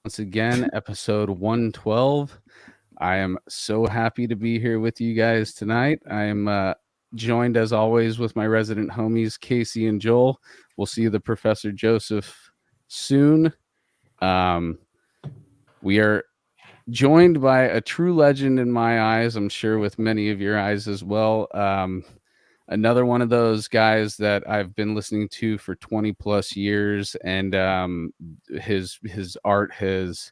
once again, episode 112. I am so happy to be here with you guys tonight. I am joined, as always, with my resident homies, Casey and Joel. We'll see the Professor Joseph soon. Um, we are joined by a true legend in my eyes, I'm sure with many of your eyes as well. Another one of those guys that I've been listening to for 20 plus years, and his art has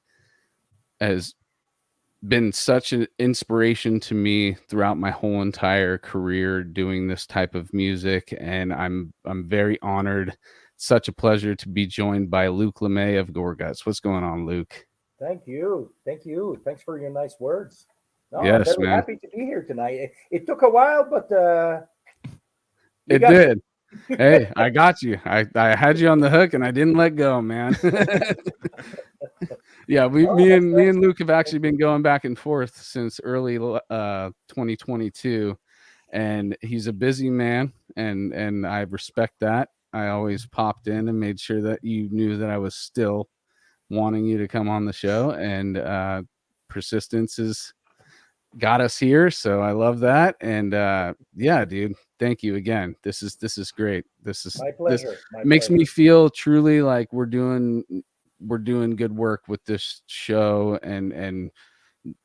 been such an inspiration to me throughout my whole entire career doing this type of music, and I'm very honored. Such a pleasure to be joined by Luke Lemay of Gorguts. What's going on, Luke? Thank you. Thank you. Thanks for your nice words. No, I'm Yes, very man. happy to be here tonight. It took a while, but you It got did. Hey, I got you. I had you on the hook and I didn't let go, man. Yeah, oh, me that's and Luke have actually been going back and forth since early 2022, and he's a busy man, and I respect that. I always popped in and made sure that you knew that I was still wanting you to come on the show, and persistence has got us here, so I love that. And yeah, dude, thank you again. This is great. my This pleasure. My makes me pleasure. feel truly like we're doing good work with this show, and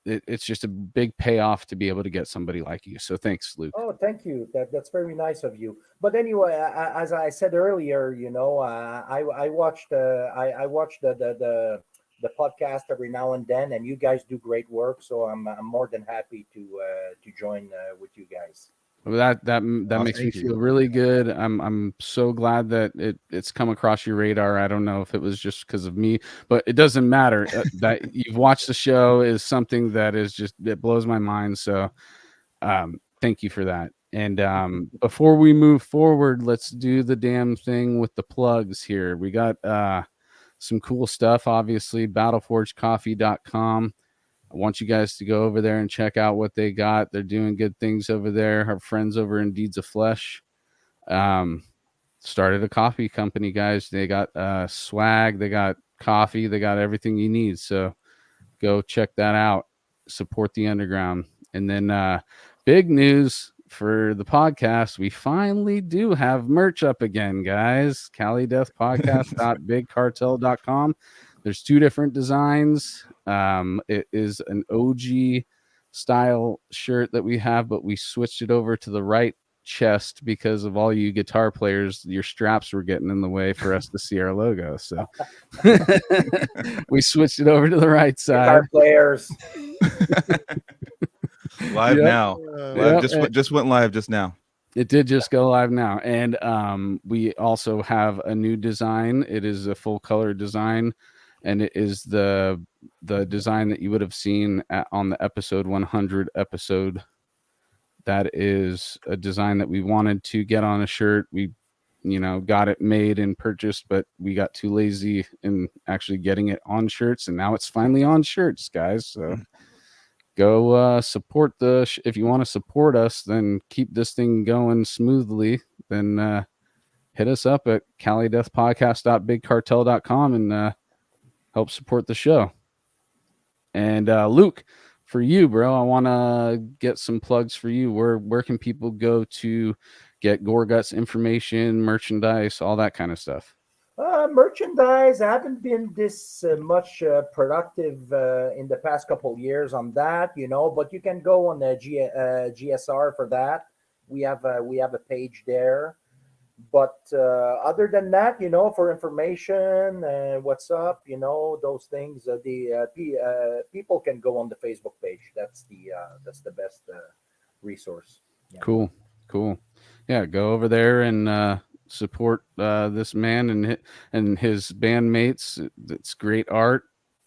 it's just a big payoff to be able to get somebody like you. So thanks, Luke. Oh, thank you. That's very nice of you. But anyway, as I said earlier, I watched I watch the podcast every now and then, and you guys do great work. So I'm more than happy to join with you guys. Well, that Oh, makes me thank you. feel really good. I'm so glad that it's come across your radar. I don't know if it was just because of me, but it doesn't matter. That you've watched the show is something that is just it blows my mind. So thank you for that. And before we move forward, let's do the damn thing with the plugs here. We got some cool stuff, obviously. Battleforgecoffee.com. I want you guys to go over there and check out what they got. They're doing good things over there. Our friends over in Deeds of Flesh um, started a coffee company, guys. They got swag, they got coffee, they got everything you need. So go check that out. Support the underground. And then big news for the podcast. We finally do have merch up again, guys. Cali Death Podcast.bigcartel.com. There's two different designs. It is an OG style shirt that we have, but we switched it over to the right chest because of all you guitar players. Your straps were getting in the way for us to see our logo. So we switched it over to the right side. Guitar players. Live Yep. now. Yep. Just went live just now. It did just go live now. And we also have a new design. It is a full color design, and it is the design that you would have seen on the episode 100 episode. That is a design that we wanted to get on a shirt. We got it made and purchased, but we got too lazy in actually getting it on shirts, and now it's finally on shirts, guys. So go support if you want to support us, then keep this thing going smoothly, then hit us up at calideathpodcast.bigcartel.com and help support the show. And Luke, for you, bro, I want to get some plugs for you. Where can people go to get Gorguts information, merchandise, all that kind of stuff? Merchandise. I haven't been this much productive in the past couple years on that, But you can go on the GSR for that. We have a page there. But other than that, for information, what's up, those things, people can go on the Facebook page. That's the best resource. Yeah. Cool. Yeah, go over there and support this man and his bandmates. It's great art.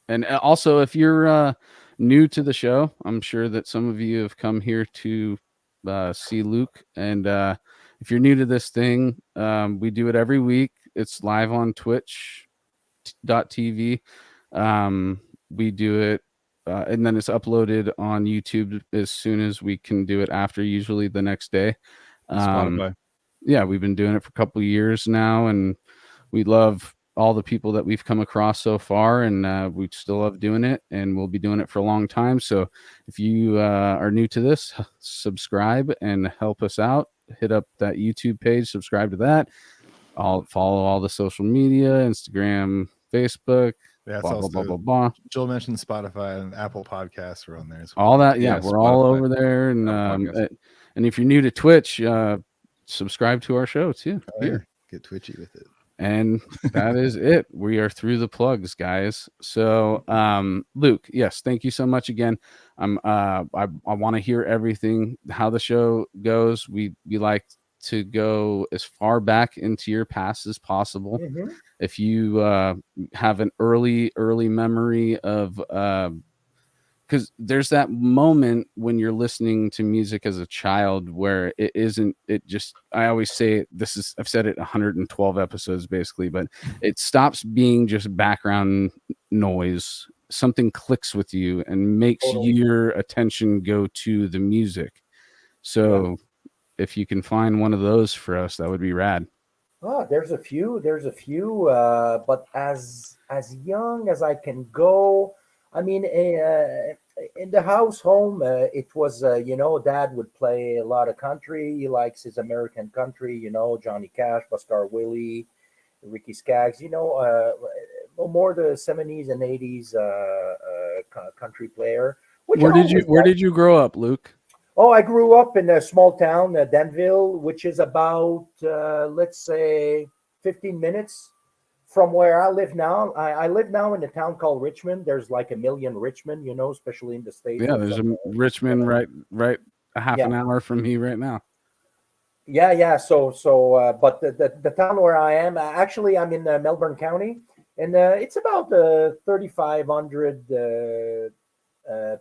And also, if you're new to the show, I'm sure that some of you have come here to see Luke. And if you're new to this thing, we do it every week. It's live on twitch.tv. We do it, and then it's uploaded on YouTube as soon as we can do it after, usually the next day. Spotify. Yeah, we've been doing it for a couple of years now, and we love all the people that we've come across so far, and we still love doing it, and we'll be doing it for a long time. So if you are new to this, subscribe and help us out. Hit up that YouTube page, subscribe to that. I'll follow all the social media, Instagram, Facebook, Yeah, it's blah, blah, blah, also blah, blah. Joel mentioned Spotify and Apple Podcasts are on there as well. All that, yeah, Yeah, we're all Spotify, over there. And Apple Podcasts. and if you're new to Twitch, subscribe to our show too. Oh, yeah. Here. Get twitchy with it. And that is it. We are through the plugs, guys. So, Luke, yes, thank you so much again. I want to hear everything, how the show goes. We like to go as far back into your past as possible. Mm-hmm. If you have an early memory of because there's that moment when you're listening to music as a child where I always say I've said it 112 episodes basically, but it stops being just background noise. Something clicks with you and makes your attention go to the music. So if you can find one of those for us, that would be rad. Oh, there's a few, but as young as I can go, I mean, in the home, it was, Dad would play a lot of country. He likes his American country, Johnny Cash, Buster Willie, Ricky Skaggs, more the 70s and 80s country player. Where did you grow up, Luke? Oh, I grew up in a small town, Danville, which is about, let's say, 15 minutes from where I live now. I live now in a town called Richmond. There's like a million Richmond, especially in the States. Yeah, there's a Richmond right a half an hour from me right now. Yeah. So, but the town where I am, actually, I'm in Melbourne County, and it's about 3,500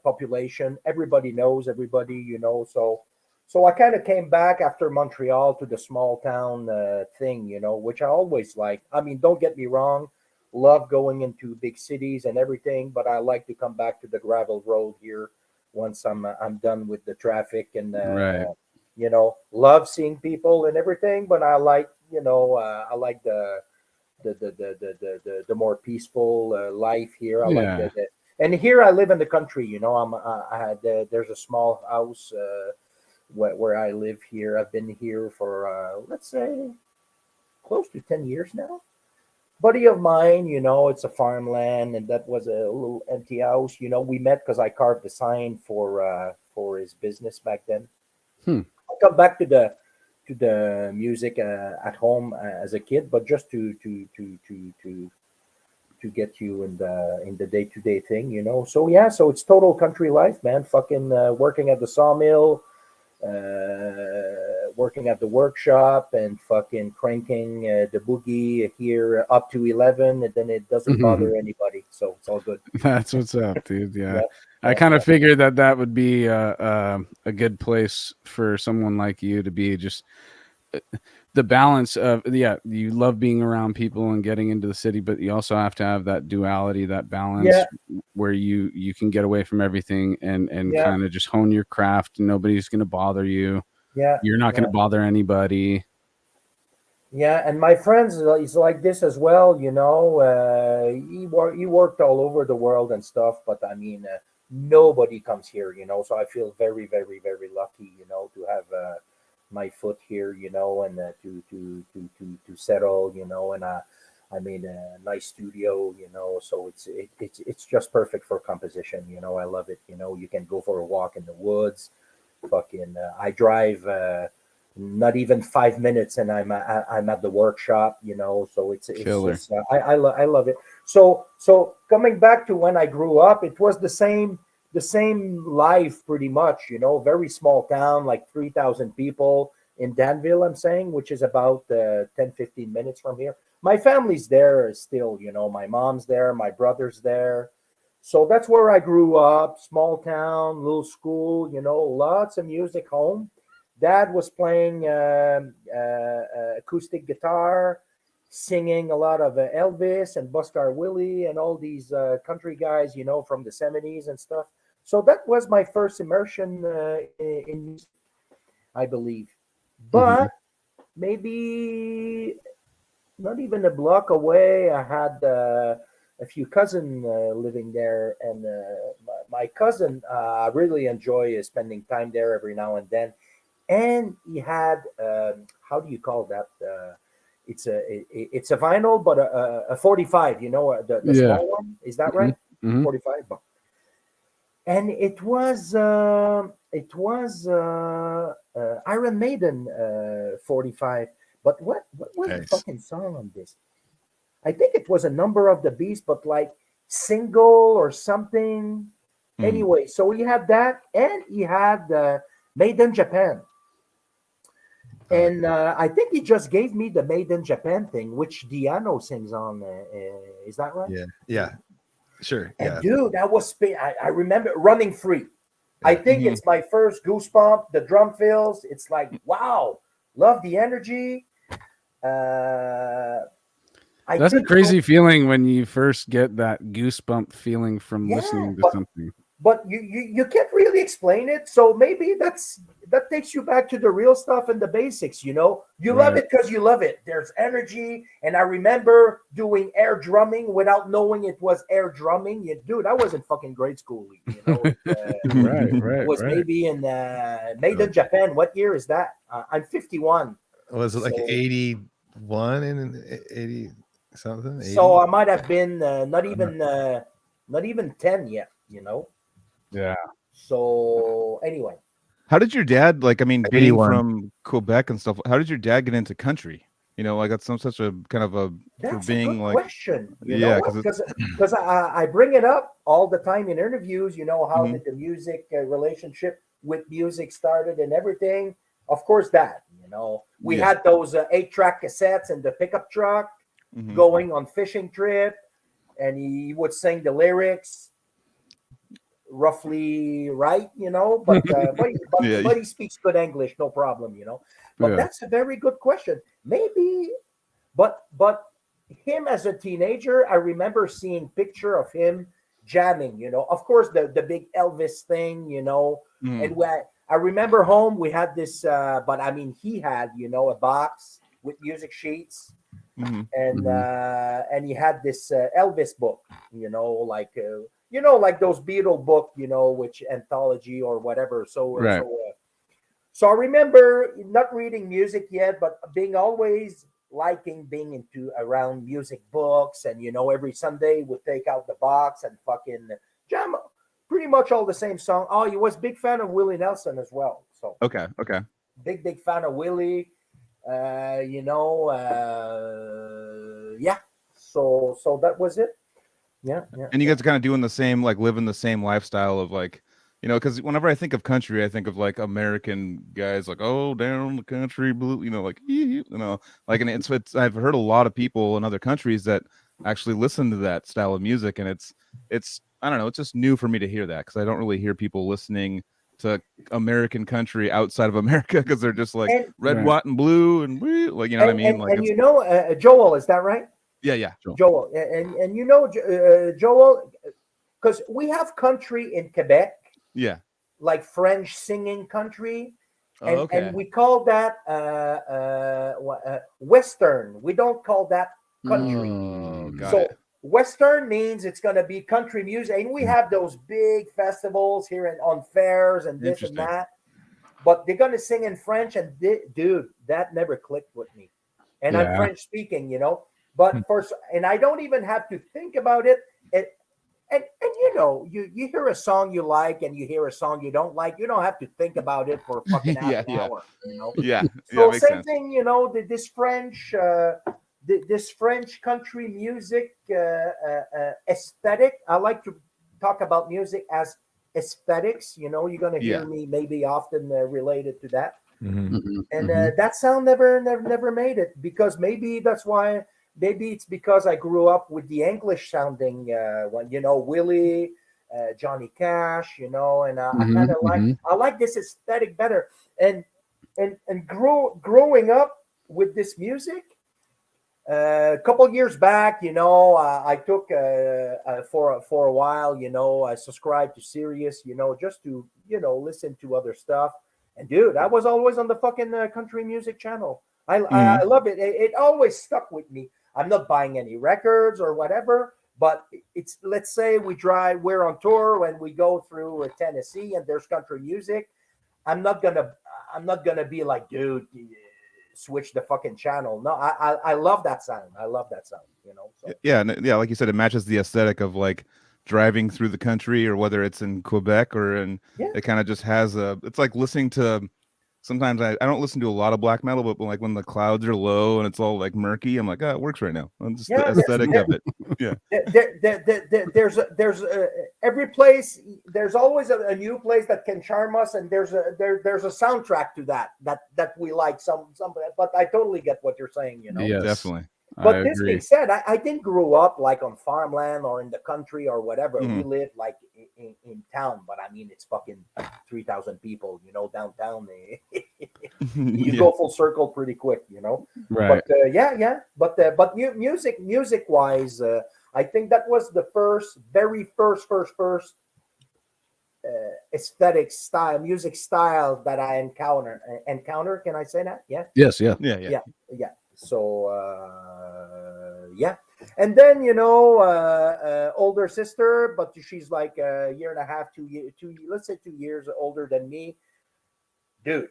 population. Everybody knows everybody, So I kind of came back after Montreal to the small town thing, which I always like. I mean, don't get me wrong, love going into big cities and everything, but I like to come back to the gravel road here once I'm done with the traffic and right. Love seeing people and everything. But I like I like the more peaceful life here. I like and here I live in the country. There's a small house. Where I live here. I've been here for, let's say, close to 10 years now. Buddy of mine, it's a farmland, and that was a little empty house. We met because I carved the sign for his business back then. I'll come back to the music at home as a kid, but just to get you in the day-to-day thing, So yeah, so it's total country life, man. Fucking working at the sawmill. Working at the workshop and fucking cranking the boogie here up to 11, and then it doesn't bother anybody, so it's all good. That's what's up, dude. Yeah. I kind of figured that would be a good place for someone like you to be. Just the balance of you love being around people and getting into the city, but you also have to have that duality, that balance where you can get away from everything and kind of just hone your craft. Nobody's going to bother you. You're not going to bother anybody. And my friends, he's like this as well. He worked all over the world and stuff, but I mean, nobody comes here. So I feel very, very, very lucky. To have my foot here, and to settle, and I mean a nice studio, so it's just perfect for composition. I love it. You can go for a walk in the woods. Fucking, I drive not even 5 minutes, and I'm at the workshop. So it's just, I love it. So coming back to when I grew up, it was the same life pretty much, very small town, like 3,000 people in Danville, I'm saying, which is about 10-15 minutes from here. My family's there still, my mom's there, my brother's there. So that's where I grew up, small town, little school, lots of music home. Dad was playing acoustic guitar, singing a lot of Elvis and Buster Willie and all these country guys, from the 70s and stuff. So that was my first immersion in music, I believe. But maybe not even a block away. I had a few cousins living there, and my cousin really enjoy spending time there every now and then. And he had how do you call that? It's a vinyl, but a 45. You know, the Yeah. small one. Is that Mhm, right? mhm. 45. And it was Iron Maiden 45. But what was the Nice. fucking song on this? I think it was a Number of the Beast, but like single or something. Mhm. Anyway, so he had that, and he had Made in Japan. And I think he just gave me the Made in Japan thing, which Diano sings on. Is that right? Yeah. Yeah. Sure. And Yeah. dude, that was I remember Running Free. I Yeah. think Mhm. it's my first goosebump. The drum fills. It's like wow, love the energy. Uh, I That's a think so. crazy feeling when you first get that goosebump feeling from Yeah, listening to but something. you can't really explain it. So maybe that takes you back to the real stuff and the basics. You know, you love Right. it because you love it. There's energy, and I remember doing air drumming without knowing it was air drumming. Dude, I was in fucking grade school. You know, Right, it right, was right. maybe in made in Like, Japan. What year is that? I'm 51, was it like so 81 and 80 something? so 80? I might have been not even 10 yet. You know, Yeah. so anyway. How did your dad, like, I mean, being 81. from Quebec and stuff, how did your dad get into country? You know, like that's such a kind of a for That's a being good like, question. You know yeah, what? because it's Because I bring it up all the time in interviews. You know, how Mhm. did the music relationship with music started and everything? Of course, that. You know, we yeah. had those 8-track cassettes in the pickup truck Mhm. going on fishing trip, and he would sing the lyrics roughly right. You know, Yeah. but he speaks good English, no problem. You know, but Yeah. that's a very good question. Maybe but him as a teenager, I remember seeing picture of him jamming. You know, of course the big Elvis thing. You know, and Mhm. when I remember home, we had this. But I mean, he had a box with music sheets, Mhm. Mhm. and he had this Elvis book. Like those Beatle book. Which anthology or whatever. Right. So I remember not reading music yet, but being always liking being into around music books, and every Sunday would take out the box and fucking jam pretty much all the same song. Oh, he was big fan of Willie Nelson as well. So Okay. Okay. big fan of Willie. Yeah. So that was it. Yeah, yeah, And you yeah. guys are kind of doing the same, like living the same lifestyle of like, you know, because whenever I think of country, I think of like American guys, like oh down the country blue, you know, like like, and it's I've heard a lot of people in other countries that actually listen to that style of music, and it's I don't know, it's just new for me to hear that because I don't really hear people listening to American country outside of America because they're just like And red, Right. white, and blue, and like you know what I and mean, and, like and it's Joel, is that right? yeah, yeah, Sure. Joel, and Joel, because we have country in Quebec, yeah. like French singing country, Oh, and okay. we call that Western. We don't call that country. Oh, got Mm. it. So Western means it's going to be country music, and we have those big festivals here on fairs and this and Interesting. that. But they're going to sing in French, and dude, that never clicked with me. And I'm Yeah. French speaking. But first, and I don't even have to think about it. And you hear a song you like and you hear a song you don't like. You don't have to think about it for fucking half Yeah, an yeah. hour. Yeah, yeah, So makes same sense. thing, this French country music aesthetic. I like to talk about music as aesthetics. You're gonna hear Yeah. me maybe often related to that. Mhm. Mhm, And mhm. that sound never made it, because maybe that's why. Maybe it's because I grew up with the English sounding one. Willie, Johnny Cash. And I kind Mhm, of mhm. I like this aesthetic better. And growing up with this music. A couple years back, I took for a while, I subscribed to Sirius, just to listen to other stuff. And dude, I was always on the fucking country music channel. I love it. It always stuck with me. I'm not buying any records or whatever, but it's, let's say we're on tour when we go through Tennessee and there's country music. I'm not gonna be like, dude, switch the fucking channel. No, I love that sound. I love that sound. So. Yeah, yeah, like you said, it matches the aesthetic of like driving through the country, or whether it's in Quebec or in. Yeah. It kind of just has a. It's like listening to. Sometimes I don't listen to a lot of black metal, but like when the clouds are low and it's all like murky, I'm like, oh, it works right now. And just the aesthetic of it. Yeah. There's every place. There's always a new place that can charm us, and there's a soundtrack to that we like. Some, but I totally get what you're saying. Yes. Definitely. But this being said, I didn't grow up like on farmland or in the country or whatever. Mhm. We live like in town, but I mean, it's fucking 3,000 people, downtown. You go full circle pretty quick, Right. But but music wise, I think that was the very first aesthetic style, music style that I encounter. Can I say that? Yeah. Yes. Yeah. Yeah. So and then older sister, but she's like a year and a half, 2 years, let's say 2 years older than me. Dude,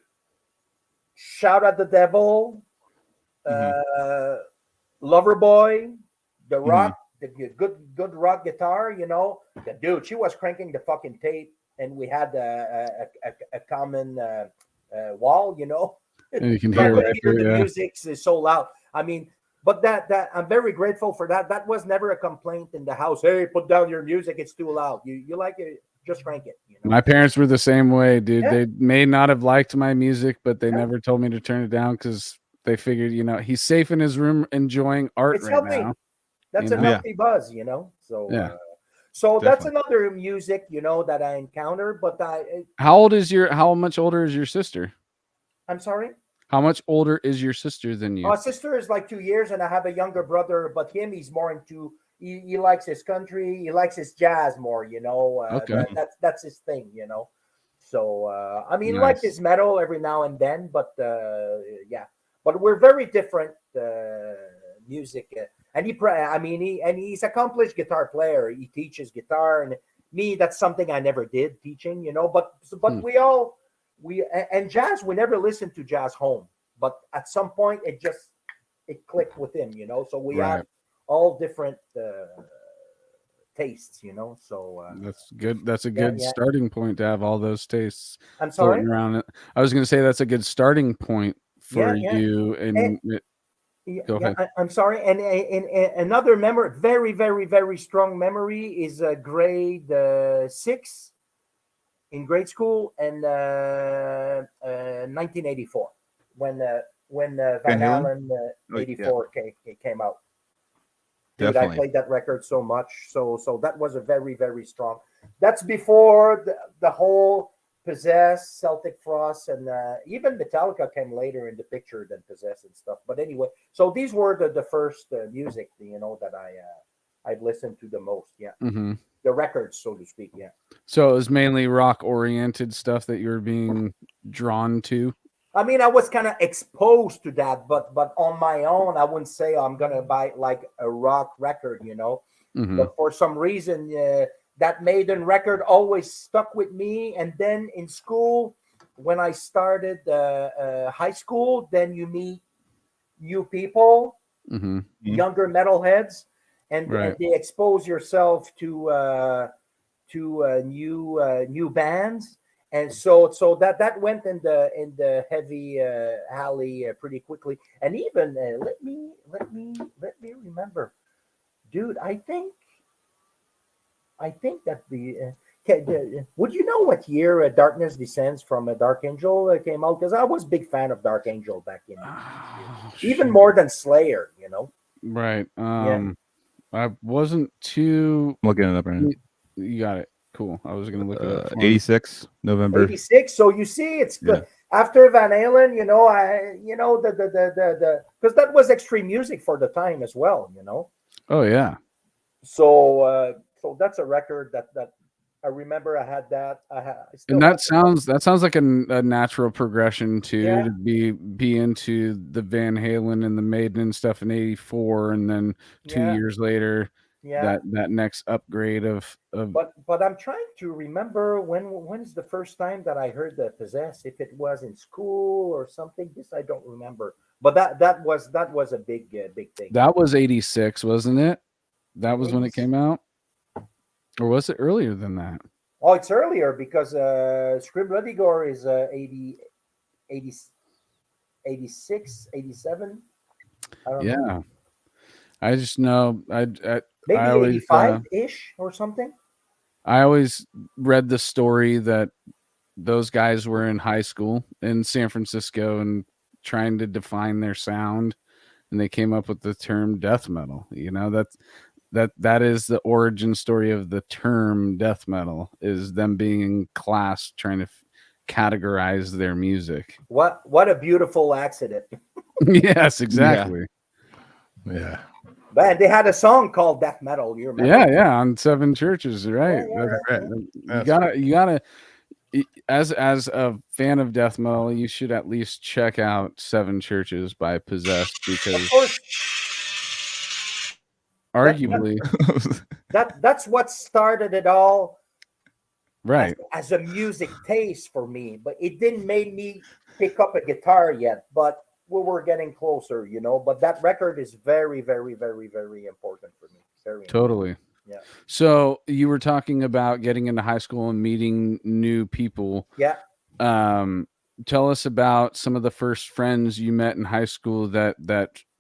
Shout at the Devil, Loverboy, the rock, the good rock guitar. The dude, she was cranking the fucking tape, and we had a common wall. And you can hear it. The music is so loud. I mean, but that I'm very grateful for that. That was never a complaint in the house. Hey, put down your music; it's too loud. You like it? Just crank it. My parents were the same way, dude. Yeah. They may not have liked my music, but they never told me to turn it down because they figured, he's safe in his room enjoying art It's right healthy. now. That's a healthy buzz, So Yeah. So that's another music, that I encounter. But How much older is your sister? I'm sorry. How much older is your sister than you? My sister is like 2 years, and I have a younger brother. But he's more into. He likes his country. He likes his jazz more. Okay. That's his thing. So I mean, Nice. like his metal every now and then. But yeah. But we're very different music. And he's accomplished guitar player. He teaches guitar, and me, that's something I never did, teaching. But and jazz, we never listened to jazz home, but at some point it clicked with him, So we have all different tastes, So that's good. That's a good starting point to have all those tastes. I'm sorry. Floating around it. I was going to say that's a good starting point for you. Go ahead. I'm sorry. And another memory, very, very, very strong memory is grade 6 in grade school, and 1984 when Van Halen 84 came out. Dude, I played that record so much. So that was a very, very strong. That's before the whole Possess, Celtic Frost, and even Metallica came later in the picture than Possess and stuff. But anyway, so these were the first music, that I've listened to the most. Yeah. Mm-hmm. The records, so to speak. Yeah. So it was mainly rock oriented stuff that you were being drawn to. I mean, I was kind of exposed to that, but on my own, I wouldn't say I'm gonna buy like a rock record, Mm-hmm. But for some reason, that Maiden record always stuck with me. And then in school, when I started high school, then you meet new people, younger metalheads, and they expose yourself to new bands. And so that went in the heavy alley pretty quickly. And even let me remember, dude. I think that would you know what year Darkness Descends from a Dark Angel came out? Because I was a big fan of Dark Angel back in even more than Slayer. Right. I wasn't too looking it up right now. You got it. Cool. I was gonna look it up. 86 November. 86. So you see, it's good. After Van Halen, the because that was extreme music for the time as well, Oh yeah. So that's a record that I remember I had that. I still And got that sounds like a natural progression too, yeah, to be into the Van Halen and the Maiden and stuff in '84, and then 2 years later yeah. that next upgrade of But I'm trying to remember when's the first time that I heard the Possess. If it was in school or something, this I don't remember. But that was a big thing. that was '86, wasn't it? That was when it 80s. came out, or was it earlier than that? Oh, it's earlier because Scrib Bloody Gore is 80, 86, 87. I don't know. Yeah, I just know I Maybe always 85 ish or something. I always read the story that those guys were in high school in San Francisco and trying to define their sound, and they came up with the term death metal. That is the origin story of the term death metal, is them being in class trying to categorize their music. What a beautiful accident. Yes, exactly. Yeah. Man, they had a song called Death Metal. You remember? Yeah, on Seven Churches, right? Yeah, Right. You gotta as a fan of death metal, you should at least check out Seven Churches by Possessed, of because course. That, arguably, that's what started it all right, as a music taste for me, but it didn't make me pick up a guitar yet. But we were getting closer, you know. But that record is very, very, very, very important for me. Very important. totally. Yeah. So you were talking about getting into high school and meeting new people. Yeah. Tell us about some of the first friends you met in high school that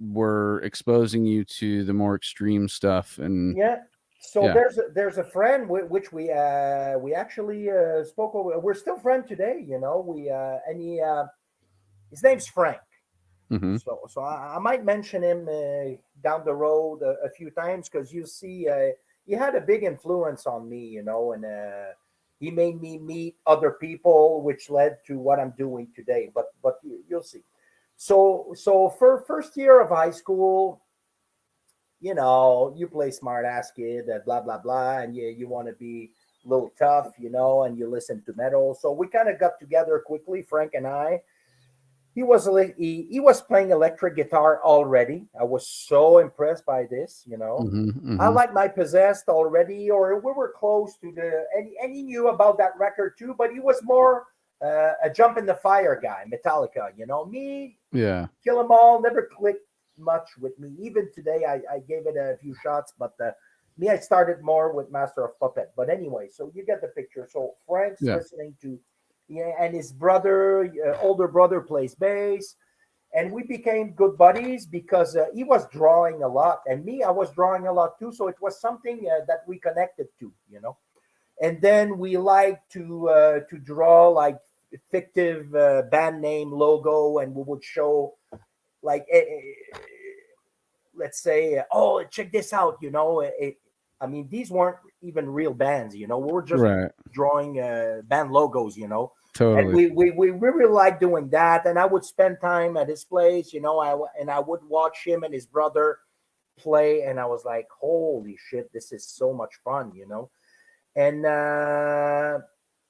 were exposing you to the more extreme stuff. And Yeah. So yeah. there's a friend which we actually spoke over. We're still friends today, you know. His name's Frank. Mhm. So I might mention him down the road a few times, because you see, he had a big influence on me, you know, and he made me meet other people, which led to what I'm doing today. But you'll see. So for first year of high school, you know, you play smart ass kid, blah blah blah, and you want to be a little tough, you know, and you listen to metal. So we kind of got together quickly, Frank and I. He was playing electric guitar already. I was so impressed by this, you know. I Mhm. like my Possessed already, or we were close to and he knew about that record too, but he was more a Jump in the Fire guy, Metallica, you know. Me, Yeah. Kill 'Em All never clicked much with me. Even today, I gave it a few shots, but me, I started more with Master of Puppet. But anyway, so you get the picture. So Frank's Yeah. listening to, yeah, and his brother, older brother, plays bass, and we became good buddies because he was drawing a lot, and me, I was drawing a lot too. So it was something that we connected to, you know. And then we like to draw like fictive band name logo, and we would show like let's say, oh, check this out, you know. I mean, these weren't even real bands, you know. We were just Right. drawing band logos, you know. And Totally. we really like doing that. And I would spend time at his place, you know. I would watch him and his brother play, and I was like, holy shit, this is so much fun, you know.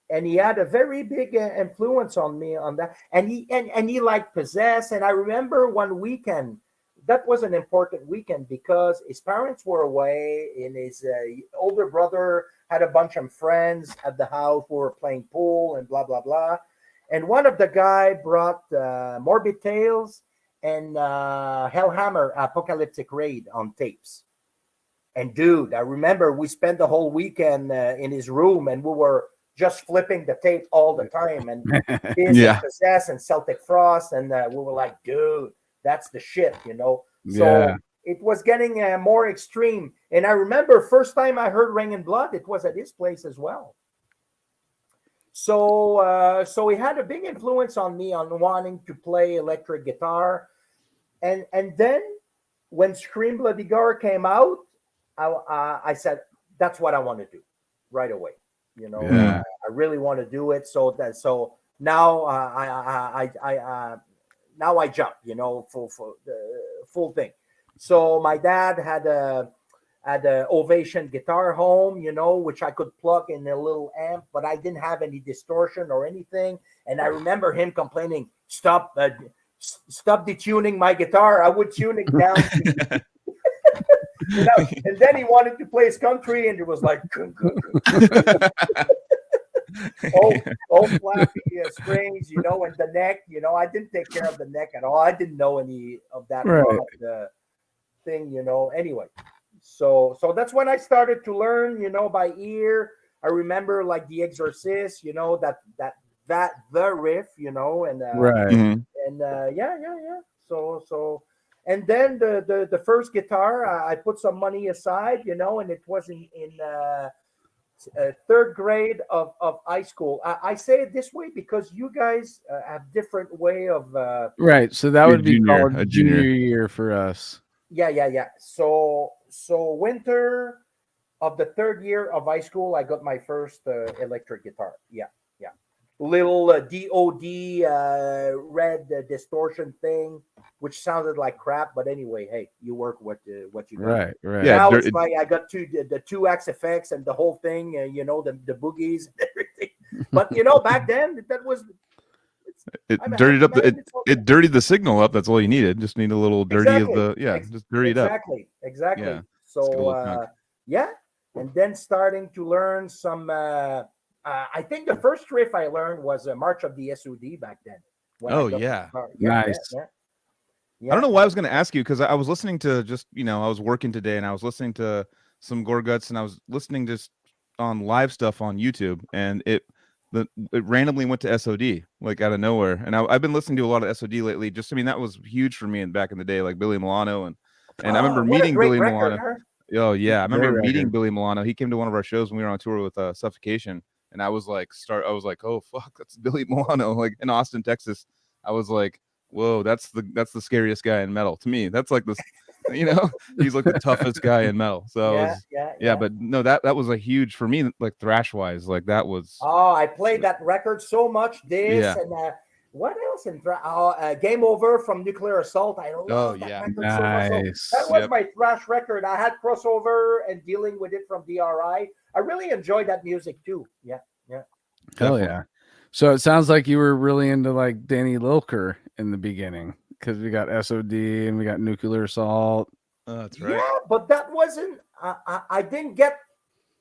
And he had a very big influence on me on that. And he liked Possess. And I remember one weekend, that was an important weekend because his parents were away, and his older brother had a bunch of friends at the house who were playing pool and blah blah blah. And one of the guy brought Morbid Tales and Hellhammer Apocalyptic Raid on tapes. And dude, I remember we spent the whole weekend in his room, and we were just flipping the tape all the time, and his Yeah. Possess and Celtic Frost, and we were like, dude, that's the shit, you know. So Yeah. it was getting more extreme. And I remember first time I heard Rain and Blood, it was at his place as well. So he had a big influence on me on wanting to play electric guitar. And then when Scream Bloody Gore came out, I said, that's what I want to do right away. You know, Yeah. I really want to do it. So now now I jump, you know, for the full thing. So my dad had had a Ovation guitar home, which I could plug in a little amp, but I didn't have any distortion or anything. And I remember him complaining, stop detuning my guitar. I would tune it down to, and then he wanted to play his country, and it was like all flappy strings, and the neck, I didn't take care of the neck at all. I didn't know any of that thing, anyway. So that's when I started to learn, by ear. I remember like The Exorcist, that the riff, and yeah. So and then the first guitar, I put some money aside, and it was in third grade of high school. I say it this way because you guys have different way of right. So that would be called a junior year for us. Yeah. So winter of the third year of high school, I got my first electric guitar. Yeah. Little DOD red distortion thing, which sounded like crap, but anyway, hey, you work what you got. Right. Yeah, now it's like I got the 2X effects and the whole thing, the boogies and everything. But back then that was it dirtied up it dirtied the signal up. That's all you needed. Just need a little dirty of the just dirty it up. Exactly. Yeah. So and then starting to learn some. I think the first riff I learned was March of the SOD back then. Nice. Yeah. I don't know why I was going to ask you, because I was listening to I was working today and I was listening to some Gorguts, and I was listening just on live stuff on YouTube, and it randomly went to SOD like out of nowhere. And I've been listening to a lot of SOD lately. That was huge for me and back in the day, like Billy Milano, and I remember meeting Billy Milano. Huh? Oh yeah, I remember meeting Billy Milano. He came to one of our shows when we were on tour with Suffocation. And I was like, oh fuck, that's Billy Milano, like in Austin, Texas. I was like, whoa, that's the scariest guy in metal to me. That's like this, he's like the toughest guy in metal. So but no, that was a huge for me, like thrash wise, like that was. Oh, I played that record so much. And what else in Game Over from Nuclear Assault. I love that record nice. So much. That was my thrash record. I had Crossover and Dealing with It from DRI. I really enjoyed that music too. Yeah. Hell yeah. So it sounds like you were really into like Danny Lilker in the beginning, because we got SOD and we got Nuclear Assault. That's right. Yeah, but that wasn't. I didn't get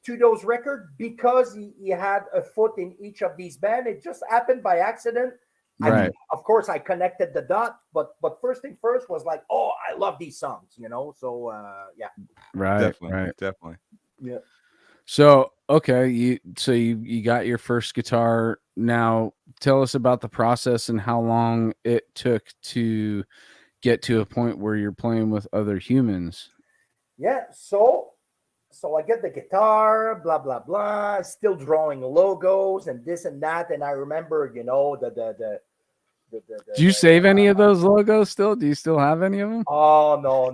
to those records because he had a foot in each of these bands. It just happened by accident. Right. I mean, of course, I connected the dot, but first thing first was like, oh, I love these songs, So yeah. Right. Definitely. Yeah. So okay, you got your first guitar. Now tell us about the process and how long it took to get to a point where you're playing with other humans. Yeah, so I get the guitar, blah blah blah, still drawing logos and this and that, and I remember, the Do you save any of those logos still? Do you still have any of them? Oh no.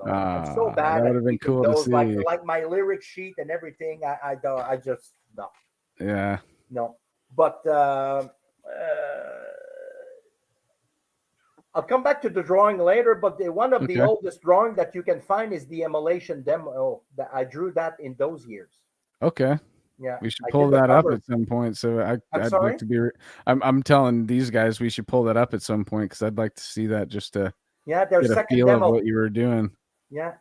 I'm so bad. That would have been cool to see. Like my lyric sheet and everything. I don't. I just no. Yeah. No, but I'll come back to the drawing later. But one of the oldest drawing that you can find is the Immolation demo that I drew that in those years. Okay. Yeah, we should pull that up at some point. So I'd like to be. I'm telling these guys we should pull that up at some point, because I'd like to see that just to their get a second feel demo of what you were doing. Yeah,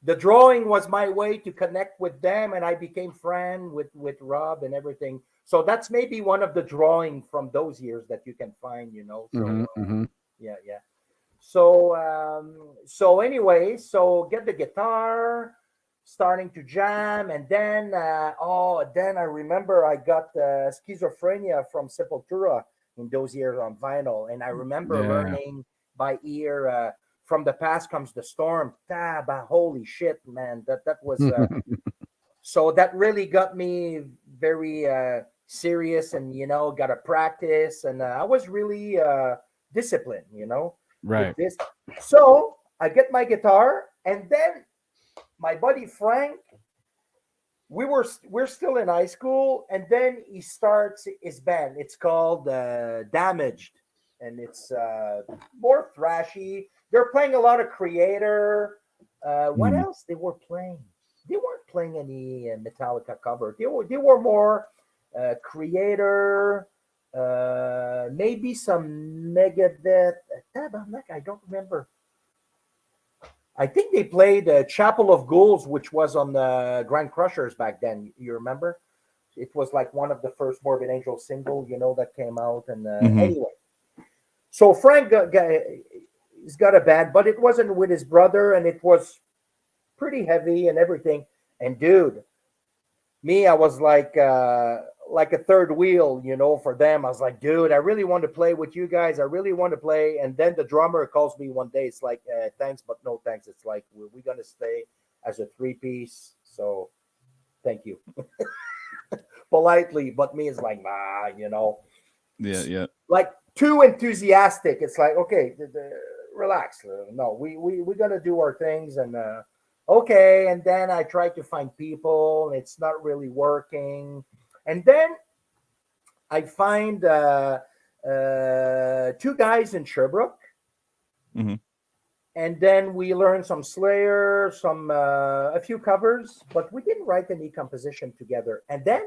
the drawing was my way to connect with them, and I became friend with Rob and everything. So that's maybe one of the drawing from those years that you can find. So yeah. So anyway, get the guitar. Starting to jam, and then then I remember I got Schizophrenia from Sepultura in those years on vinyl, and I remember learning by ear From the Past Comes the Storm. Holy shit, man, that was so that really got me very serious, and got to practice, and I was really disciplined, right. With this. So I get my guitar, and then my buddy Frank, we're still in high school, and then he starts his band. It's called Damaged, and it's more thrashy. They're playing a lot of Creator, What else they were playing? They weren't playing any Metallica cover. They were more Creator, maybe some Megadeth. Tabarnak, I don't remember. I think they played Chapel of Ghouls, which was on the Grand Crushers back then. You remember? It was like one of the first Morbid Angel single, that came out. And anyway, so Frank he's got a band, but it wasn't with his brother, and it was pretty heavy and everything. And dude, me, I was like a third wheel, for them. I was like, dude, I really want to play with you guys. I really want to play. And then the drummer calls me one day. It's like, thanks, but no thanks. It's like, we're going to stay as a 3-piece. So thank you. Politely, but me is like, nah. Yeah. Like too enthusiastic. It's like, okay, relax. No, we're going to do our things. And okay. And then I try to find people, and it's not really working. And then I find 2 guys in Sherbrooke. And then we learned some Slayer, a few covers, but we didn't write any composition together. And then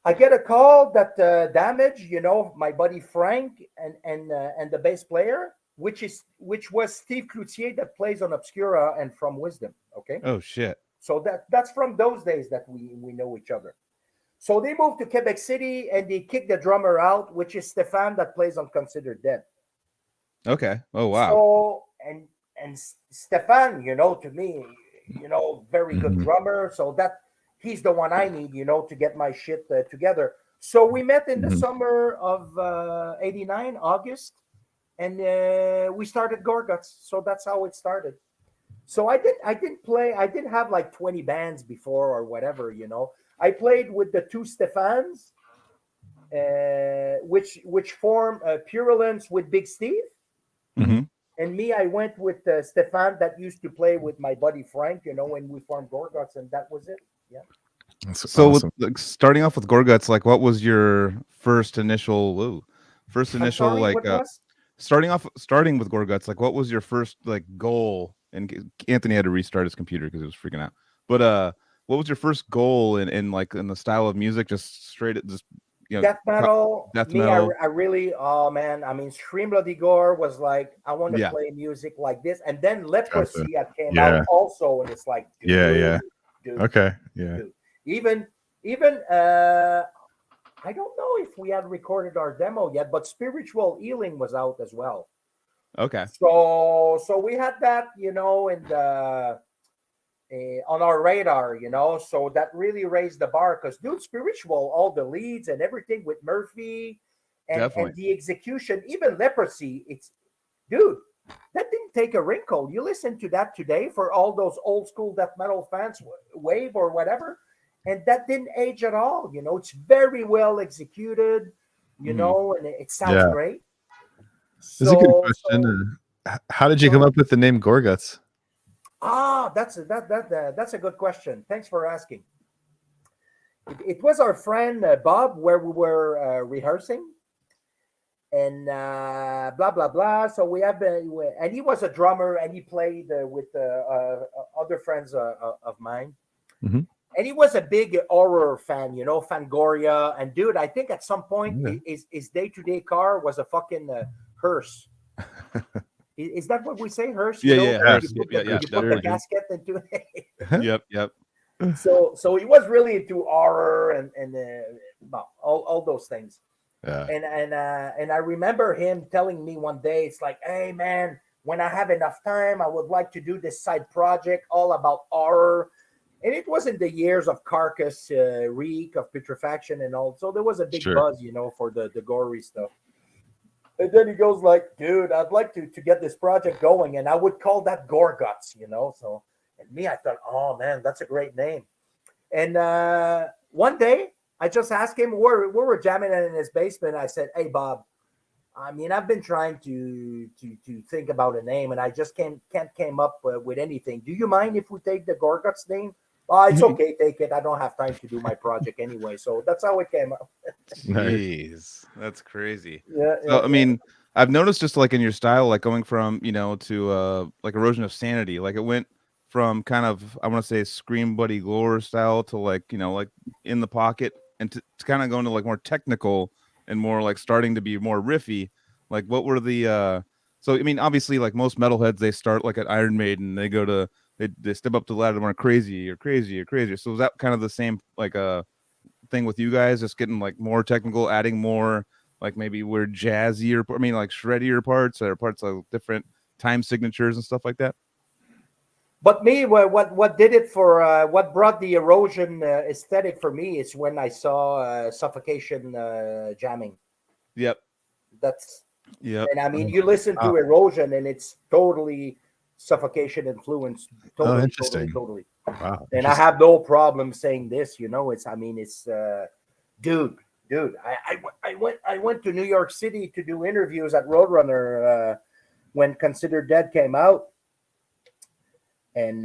I get a call that Damage, my buddy Frank and the bass player, which was Steve Cloutier, that plays on Obscura and From Wisdom. Okay. Oh shit. So that's from those days that we know each other. So they moved to Quebec City, and they kicked the drummer out, which is Stefan, that plays on Considered Dead. Okay. Oh wow. So and Stefan, to me, very good drummer. So that he's the one I need, to get my shit together. So we met in the summer of '89, August, and we started Gorguts. So that's how it started. So I didn't have like 20 bands before or whatever, I played with the 2 Stefans, which form Purulence with Big Steve. And me, I went with Stefan, that used to play with my buddy Frank, when we formed Gorguts, and that was it. Yeah. That's So awesome. starting off with Gorguts, like what was your first initial I'm sorry, like what was? starting with Gorguts, like what was your first like goal? And Anthony had to restart his computer because it was freaking out. But what was your first goal in the style of music? Just straight, just Death metal. Death Me, metal. I really, oh man, I mean, Scream Bloody Gore was like, I want to play music like this, and then Leprosy came out also, and it's like, dude, dude, Okay. Yeah. dude. Even I don't know if we had recorded our demo yet, but Spiritual Healing was out as well. Okay. So we had that, in the on our radar, so that really raised the bar, because dude, Spiritual, all the leads and everything with Murphy and the execution, even Leprosy, it's, dude, that didn't take a wrinkle. You listen to that today for all those old school death metal fans, Wave or whatever, and that didn't age at all. It's very well executed, and it sounds great. That's a good question. How did you come up with the name Gorguts? That's a good question. Thanks for asking. It was our friend Bob, where we were rehearsing, and blah blah blah. So we have been, and he was a drummer, and he played with other friends of mine. And he was a big horror fan, Fangoria. And dude, I think at some point his day-to-day car was a fucking hearse. Is that what we say, hearse? Yeah. You put the gasket into it. Yep. So he was really into horror and all those things. Yeah. And I remember him telling me one day, it's like, hey man, when I have enough time, I would like to do this side project all about horror. And it was in the years of Carcass, Reek, of Putrefaction, and all. So there was a big buzz, for the gory stuff. And then he goes like, dude, I'd like to get this project going. And I would call that Gorguts, So, and me, I thought, oh, man, that's a great name. And one day, I just asked him, we were jamming in his basement. I said, hey, Bob, I mean, I've been trying to think about a name, and I just can't came up with anything. Do you mind if we take the Gorguts name? It's okay, take it. I don't have time to do my project anyway. So that's how it came up. Jeez, that's crazy. Yeah. So, I mean, I've noticed just like in your style, like going from to like Erosion of Sanity, like it went from kind of I want to say Scream Buddy Gore style to like like In the Pocket, and to kind of going to like more technical and more like starting to be more riffy. Like what were the so I mean obviously like most metalheads they start like at Iron Maiden, they go to they step up to the ladder more crazy or crazy or crazier. So is that kind of the same like thing with you guys, just getting like more technical, adding more like maybe we're jazzier, I mean like shreddier parts or parts of different time signatures and stuff like that? But me, what did it for what brought the Erosion aesthetic for me is when I saw Suffocation jamming. Yep. That's Yep. and I mean you listen to Erosion and it's totally Suffocation influenced. Totally, interesting. Totally. Wow. And I have no problem saying this. It's I mean it's dude. I went to New York City to do interviews at Roadrunner when Considered Dead came out. And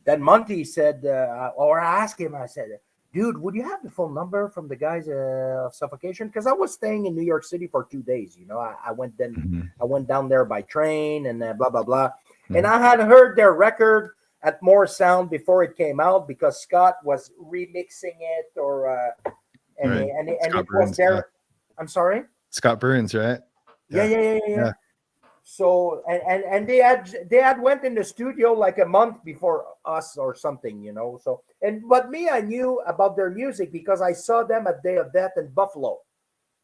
then Monty said, or I asked him, I said, dude, would you have the phone number from the guys of Suffocation? Because I was staying in New York City for 2 days. I went I went down there by train and blah, blah, blah. And I had heard their record at More Sound before it came out because Scott was remixing it and it was there. Yeah. I'm sorry? Scott Burns, right? Yeah. So and they had went in the studio like a month before us or something, So but me, I knew about their music because I saw them at Day of Death in Buffalo,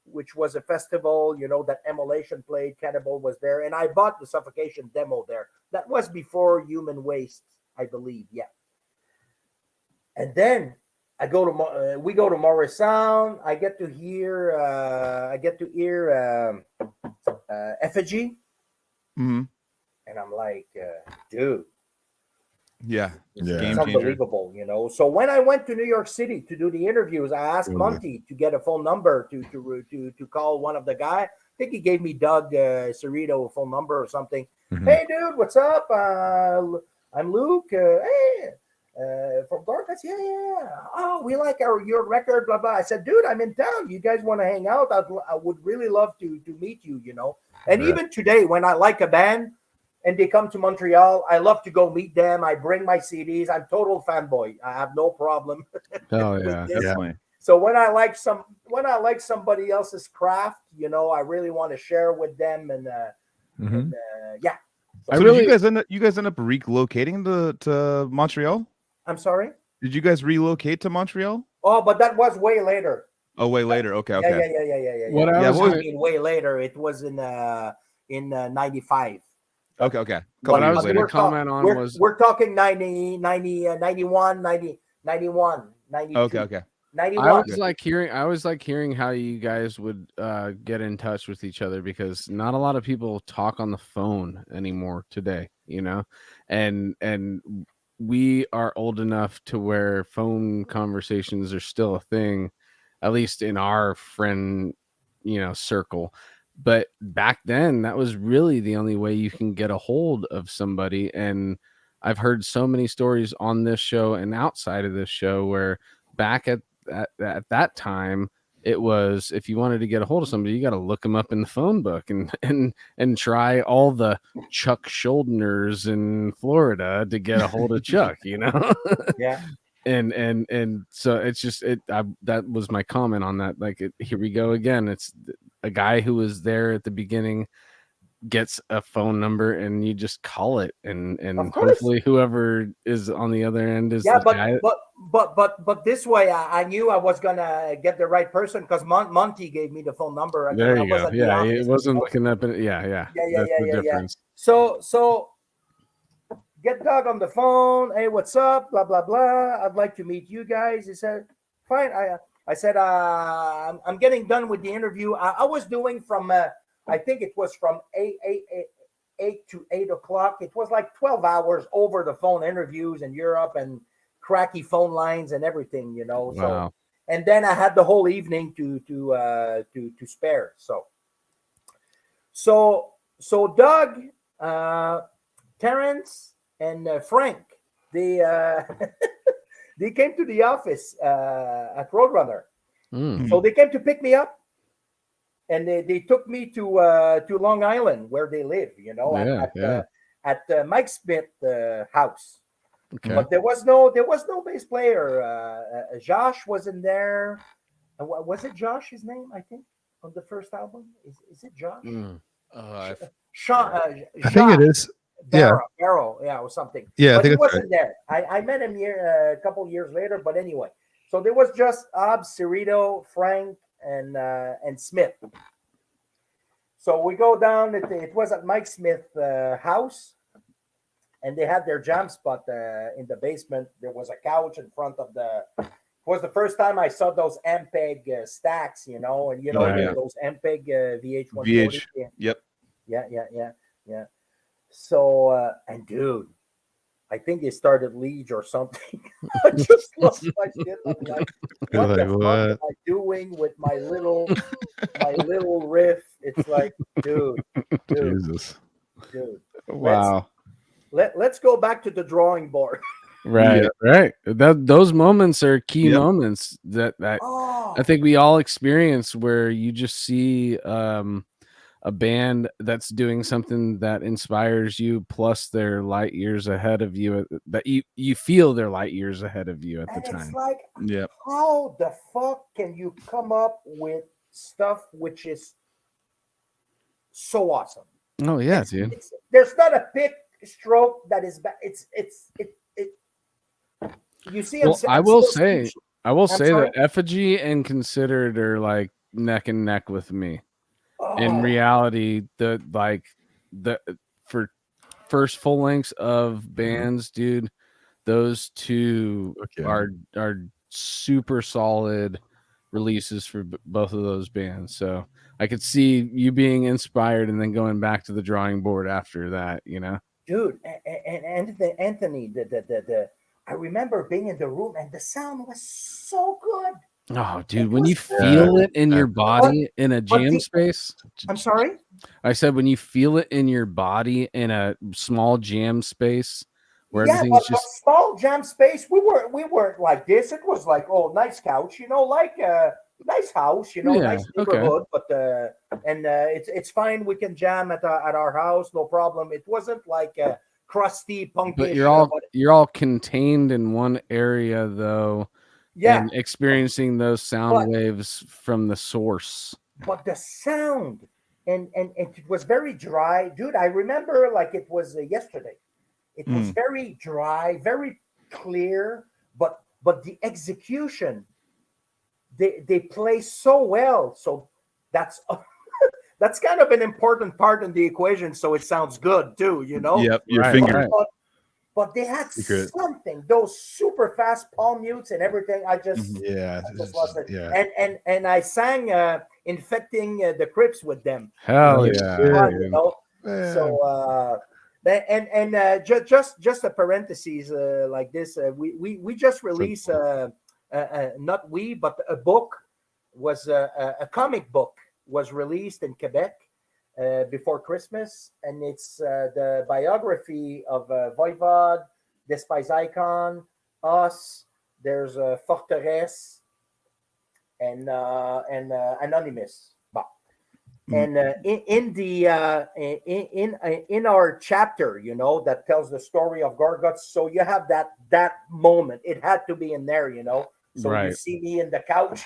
which was a festival, that Immolation played. Cannibal was there, and I bought the Suffocation demo there. That was before Human Waste, I believe. Yeah. And then we go to Morris Sound. I get to hear Effigy. Mm-hmm. And I'm like, dude, yeah, it's game unbelievable, So when I went to New York City to do the interviews, I asked Monty to get a phone number to call one of the guys. I think he gave me Doug Cerrito a phone number or something. Mm-hmm. Hey, dude, what's up? I'm Luke. Hey, from Gorguts. Yeah. Oh, we like your record, blah, blah. I said, dude, I'm in town. You guys want to hang out? I would really love to meet you, And even today, when I like a band and they come to Montreal, I love to go meet them. I bring my CDs. I'm total fanboy. I have no problem. Oh yeah, definitely. So when I like somebody else's craft, I really want to share with them. And yeah. So did you guys end up relocating to Montreal? I'm sorry? Did you guys relocate to Montreal? Oh, but that was way later. Oh, way later. Okay. Yeah. What I mean, way later. It was in 95. Okay. What I was going to comment on was we're talking 90, 91, 90, 91, 92. Okay. 91. I always like hearing how you guys would get in touch with each other because not a lot of people talk on the phone anymore today, and we are old enough to where phone conversations are still a thing, at least in our friend, circle. But back then, that was really the only way you can get a hold of somebody. And I've heard so many stories on this show and outside of this show where back at that time, it was if you wanted to get a hold of somebody, you got to look them up in the phone book and try all the Chuck Schuldiners in Florida to get a hold of Chuck, Yeah. And so it's just that was my comment on that. Like here we go again. It's a guy who was there at the beginning gets a phone number and you just call it and hopefully whoever is on the other end is the guy. But this way I knew I was gonna get the right person because Monty gave me the phone number. There you go. Yeah, it wasn't looking up. Yeah. That's the difference. So get Doug on the phone. Hey, what's up? Blah blah blah. I'd like to meet you guys. He said, fine. I said I'm getting done with the interview. I was doing from I think it was from 8 to 8 o'clock. It was like 12 hours over the phone interviews in Europe and cracky phone lines and everything, Wow. So, and then I had the whole evening to spare. So Doug, Terrence, and Frank, they they came to the office at Roadrunner. So they came to pick me up. and they took me to Long Island where they live. You know, at Mike Smith house. Okay. But there was no bass player. Josh wasn't there. Was it Josh? His name, I think, on the first album. Is it Josh? Sean, I think it is. Barrow, yeah, or something. Yeah, but I think he that's wasn't there. I met him here a couple years later. But anyway, so there was just Ab, Cerrito, Frank, and Smith. So we go down. It was at Mike Smith house, and they had their jam spot in the basement. There was a couch in front of the. It was the first time I saw those Ampeg stacks, you know, and those Ampeg VH 140. Yep. Yeah. So and dude, I think they started Liege or something. I just lost my shit. I'm like, what the fuck am I doing with my little riff? It's like, dude. Jesus. Dude. Wow. Let's go back to the drawing board. Right. Those moments are key moments that I think we all experience, where you just see a band that's doing something that inspires you, plus they're light years ahead of you, that you feel they're light years ahead of you at the time. It's like, how the fuck can you come up with stuff which is so awesome? Oh yeah, dude. There's not a pick stroke that is bad. It you see. Well, I will say that Effigy and Considered are like neck and neck with me. In reality, for first full lengths of bands, dude, those two are super solid releases for both of those bands. So I could see you being inspired and then going back to the drawing board after that, you know. Dude, and Anthony, I remember being in the room and the sound was so good. Oh, dude, when you feel it in your body in a jam space. I'm sorry? I said when you feel it in your body in a small jam space where everything's just a small jam space. We weren't like this. It was like, oh, nice couch, you know, like nice house, you know, nice neighborhood, but it's fine. We can jam at our house, no problem. It wasn't like crusty, punkish. But you're all contained in one area though. Yeah, and experiencing those sound waves from the source. But the sound and it was very dry, dude. I remember like it was yesterday. It was very dry, very clear, but the execution, they play so well. So that's that's kind of an important part in the equation. So it sounds good too, you know. Yep, your finger. But they had something, those super fast palm mutes and everything. I just lost it. Yeah. And I sang Infecting the Crips with them. Hell yeah. You know? So just a parenthesis like this. We just released not we, but a book was a comic book was released in Quebec. Before Christmas, and it's the biography of Voivod, Despise Icon, us. There's Forteresse, and Anonymous. And in our chapter, you know, that tells the story of Gorguts. So you have that moment. It had to be in there, you know. So you see me in the couch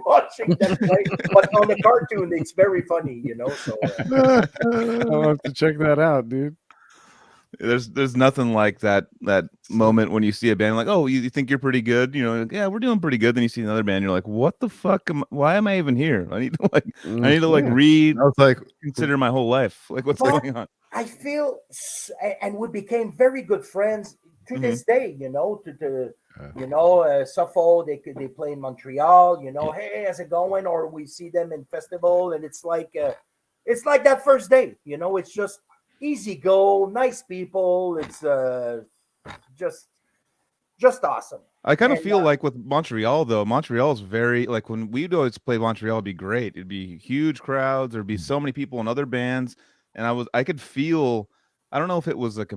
watching that play, but on the cartoon, it's very funny, you know. So I'll have to check that out, dude. There's nothing like that moment when you see a band like, oh, you think you're pretty good, you know, yeah, we're doing pretty good. Then you see another band, you're like, what the fuck? Why am I even here? I need to read. I was like, consider my whole life. Like, what's going on? I feel, and we became very good friends to this day. You know, Suffolk, they play in Montreal. You know, hey, how's it going? Or we see them in festival, and it's like that first day. You know, it's just easy go, nice people. It's just awesome. I kind of feel like with Montreal, though, Montreal is very, like, when we'd always play Montreal, it'd be great. It'd be huge crowds. There'd be so many people in other bands, and I could feel. I don't know if it was like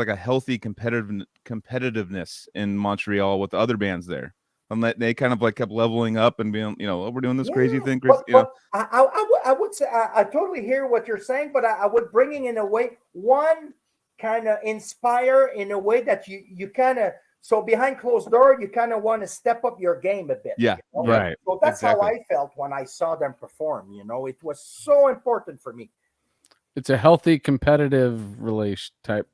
a healthy competitiveness in Montreal with the other bands there. and they kind of like kept leveling up and being, oh, we're doing this crazy thing, but, you know. but I would say I totally hear what you're saying, but I would bring in a way one kind of inspire in a way that you kind of so behind closed door you kind of want to step up your game a bit. Yeah, right. So that's exactly. how I felt when I saw them perform. It was so important for me. It's a healthy competitive relationship.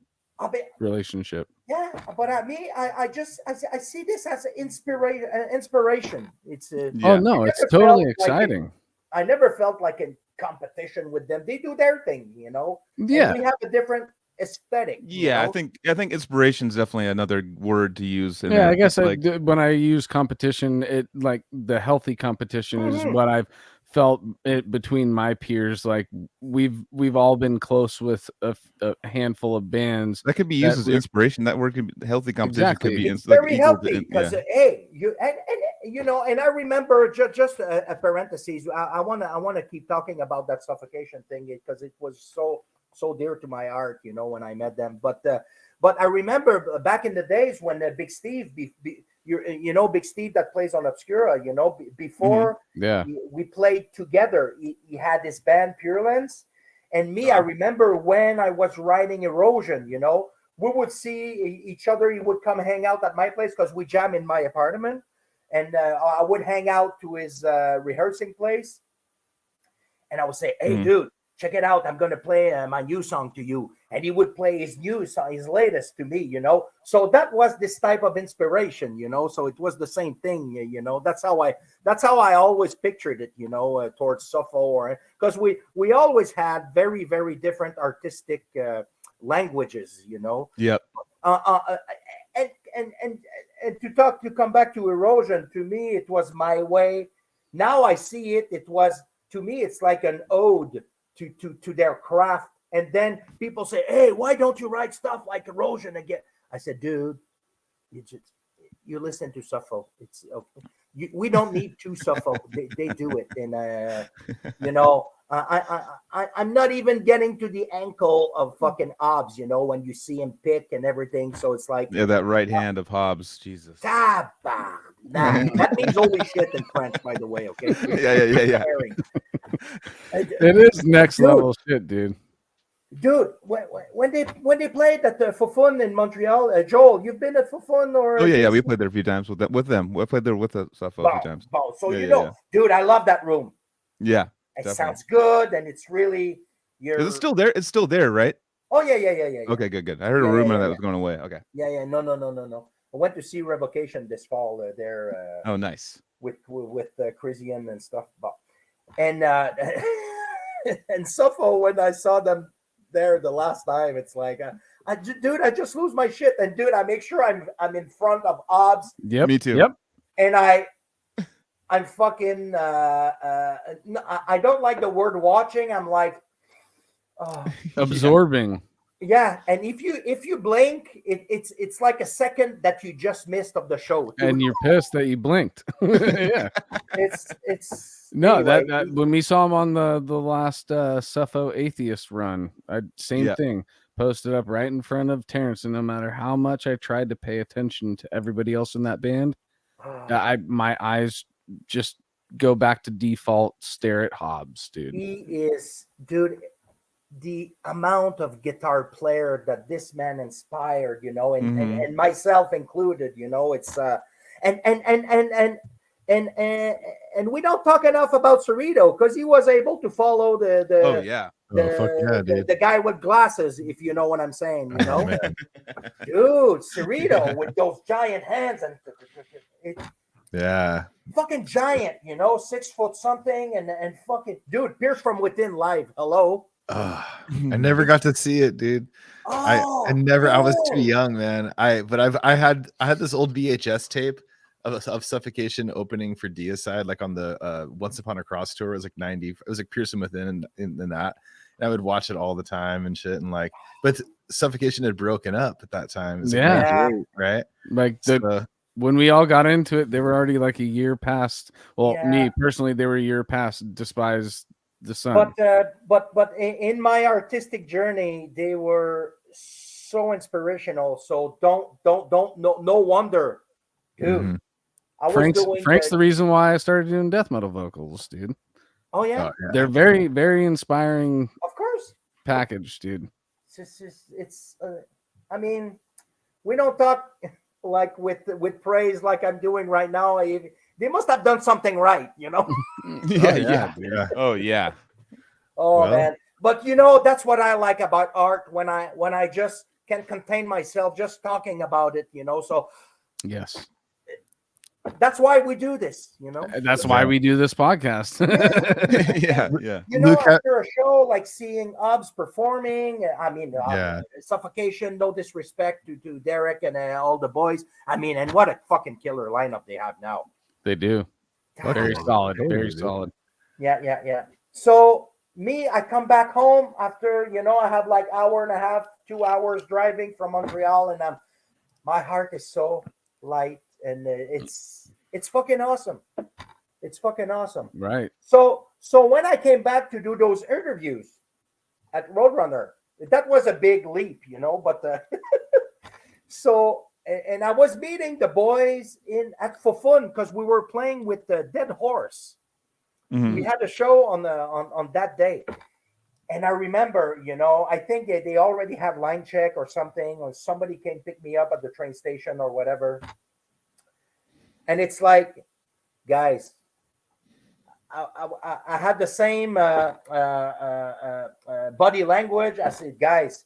Yeah, but I see this as an inspiration. It's Oh no, it's totally exciting. I never felt like in competition with them. They do their thing, Yeah, and we have a different aesthetic. I think inspiration is definitely another word to use. I guess when I use competition, it like the healthy competition is what I've felt it between my peers. Like we've all been close with a handful of bands that could be used as inspiration. That word could be healthy competition. Could be very healthy because hey, and I remember just a parenthesis. I want to keep talking about that suffocation thing because it was so dear to my heart, when I met them. But I remember back in the days when Big Steve, Big Steve that plays on Obscura, before we played together, he had this band Purulence, and me. I remember when I was writing Erosion, we would see each other. He would come hang out at my place because we jam in my apartment, and I would hang out to his rehearsing place, and I would say, "Hey, dude, check it out. I'm going to play my new song to you." And he would play his new song, his latest to me, So that was this type of inspiration, So it was the same thing, That's how I always pictured it, towards Suffo, because we always had very, very different artistic languages, Yep. And to come back to Erosion, to me, it was my way. Now I see it. It was, to me, it's like an ode to their craft. And then people say, "Hey, why don't you write stuff like Erosion again?" I said, "Dude, you listen to Suffo. It's okay. We don't need two Suffo. They do it." And I'm not even getting to the ankle of fucking Hobbs, when you see him pick and everything. So it's like that right hand of Hobbs, Jesus. That means holy shit in French, by the way. Okay. Yeah. It is next level shit, dude. Dude, when they played at the Fofun in Montreal, Joel, you've been at Fofun or? Oh yeah, we played there a few times with them. We played there with the stuff a few times. So dude, I love that room. Yeah, it sounds good, and it's really. Is it still there? It's still there, right? Oh yeah. Okay, good. I heard a rumor that was going away. Okay. Yeah. No. I went to see Revocation this fall there. Oh, nice. With Crisian and stuff, and and Suffo, when I saw them there the last time, it's like, dude, I just lose my shit, and dude, I make sure I'm in front of Hobbs. Yep, me too. Yep, and I'm fucking. I don't like the word watching. I'm like, absorbing. Yeah, and if you blink, it's like a second that you just missed of the show, and you're pissed that you blinked. Yeah, it's no anyway, that when we saw him on the last Suffo Atheist run, same thing. Posted up right in front of Terrence, and no matter how much I tried to pay attention to everybody else in that band, my eyes just go back to default stare at Hobbs, dude. He is, dude. The amount of guitar player that this man inspired, and myself included, it's and we don't talk enough about Cerrito because he was able to follow the guy with glasses, if you know what I'm saying, Dude, Cerrito with those giant hands and fucking giant, 6 foot something, and fucking dude, Pierce from Within live. Hello. I never got to see it, dude. I was too young, man. I had this old VHS tape of Suffocation opening for Deicide, like on the Once Upon a Cross tour. It was like 90. It was like Pearson Within in that. And I would watch it all the time and shit. And like, but Suffocation had broken up at that time. It was like right? Like when we all got into it, they were already like a year past. Well, me personally, they were a year past Despise the Sun. But in my artistic journey, they were so inspirational. So don't no wonder, dude. I was Frank's doing the reason why I started doing death metal vocals, dude. oh yeah, They're very, very inspiring of course. package, dude. It's I mean, we don't talk like with praise like I'm doing right now. They must have done something right, you know. Yeah. Yeah. Oh yeah. Oh Well. man, but you know that's what I like about art when I just can contain myself just talking about it, you know. So Yes. that's why we do this, you know. And that's why we do this podcast. Yeah. You know, Luke, after a show like seeing Obs performing, I mean, Yeah. Suffocation. No disrespect to Derek and all the boys. I mean, and what a fucking killer lineup they have now. They do. God. Very solid. Totally, Very dude. solid. Yeah. So me, I come back home after, you know, I have like hour and a half, 2 hours driving from Montreal, and my heart is so light, and it's fucking awesome. It's fucking awesome. Right. So when I came back to do those interviews at Roadrunner, that was a big leap, you know. But and I was meeting the boys at Fofun because we were playing with the Dead Horse. Mhm. We had a show on that day, and I remember, you know, I think they already had line check or something, or somebody came pick me up at the train station or whatever, and it's like, guys, I had the same body language. I said, guys,